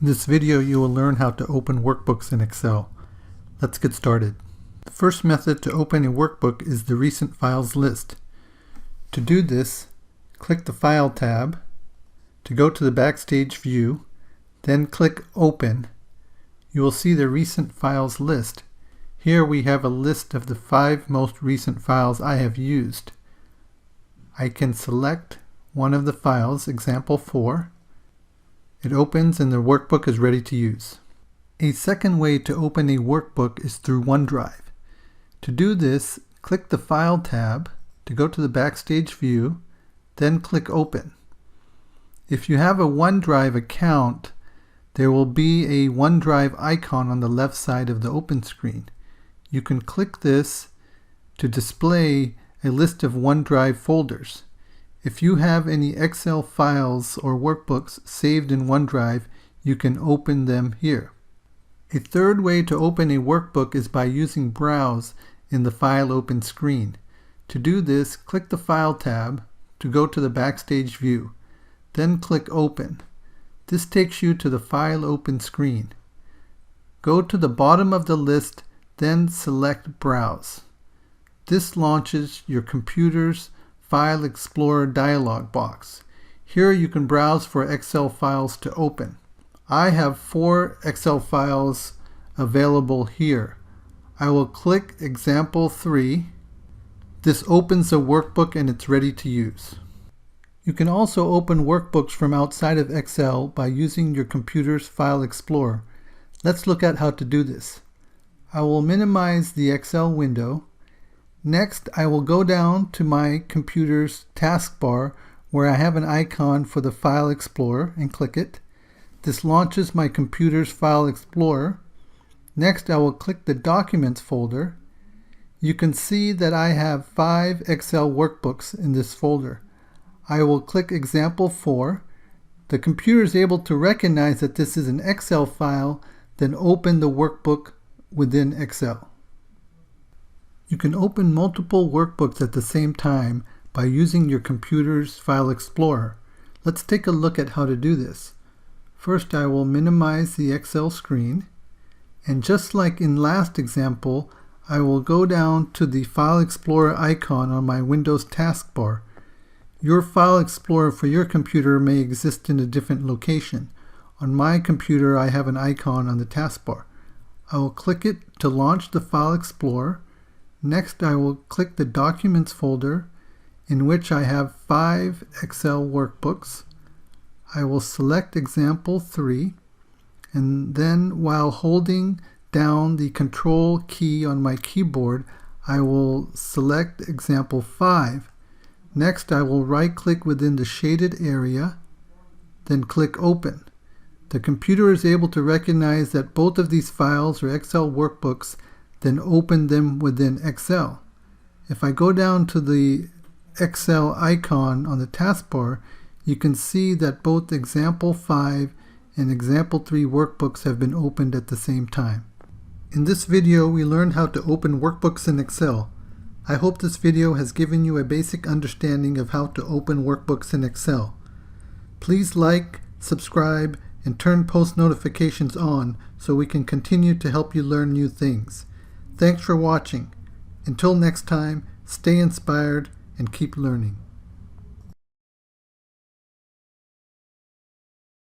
In this video, you will learn how to open workbooks in Excel. Let's get started. The first method to open a workbook is the Recent Files list. To do this, click the File tab to go to the Backstage view, then click Open. You will see the Recent Files list. Here we have a list of the 5 most recent files I have used. I can select one of the files, example 4. It opens and the workbook is ready to use. A second way to open a workbook is through OneDrive. To do this, click the File tab to go to the Backstage view, then click Open. If you have a OneDrive account, there will be a OneDrive icon on the left side of the open screen. You can click this to display a list of OneDrive folders. If you have any Excel files or workbooks saved in OneDrive, you can open them here. A third way to open a workbook is by using Browse in the File Open screen. To do this, click the File tab to go to the Backstage view, then click Open. This takes you to the File Open screen. Go to the bottom of the list, then select Browse. This launches your computer's File Explorer dialog box. Here you can browse for Excel files to open. I have 4 Excel files available here. I will click example 3. This opens a workbook and it's ready to use. You can also open workbooks from outside of Excel by using your computer's File Explorer. Let's look at how to do this. I will minimize the Excel window. Next, I will go down to my computer's taskbar where I have an icon for the File Explorer and click it. This launches my computer's File Explorer. Next, I will click the Documents folder. You can see that I have 5 Excel workbooks in this folder. I will click example 4. The computer is able to recognize that this is an Excel file, then open the workbook within Excel. You can open multiple workbooks at the same time by using your computer's File Explorer. Let's take a look at how to do this. First, I will minimize the Excel screen, and just like in last example, I will go down to the File Explorer icon on my Windows taskbar. Your File Explorer for your computer may exist in a different location. On my computer, I have an icon on the taskbar. I will click it to launch the File Explorer. Next, I will click the Documents folder in which I have 5 Excel workbooks. I will select example 3, and then while holding down the Control key on my keyboard, I will select example 5. Next, I will right-click within the shaded area, then click Open. The computer is able to recognize that both of these files are Excel workbooks, then open them within Excel. If I go down to the Excel icon on the taskbar, you can see that both example 5 and example 3 workbooks have been opened at the same time. In this video, we learned how to open workbooks in Excel. I hope this video has given you a basic understanding of how to open workbooks in Excel. Please like, subscribe, and turn post notifications on so we can continue to help you learn new things. Thanks for watching. Until next time, stay inspired and keep learning.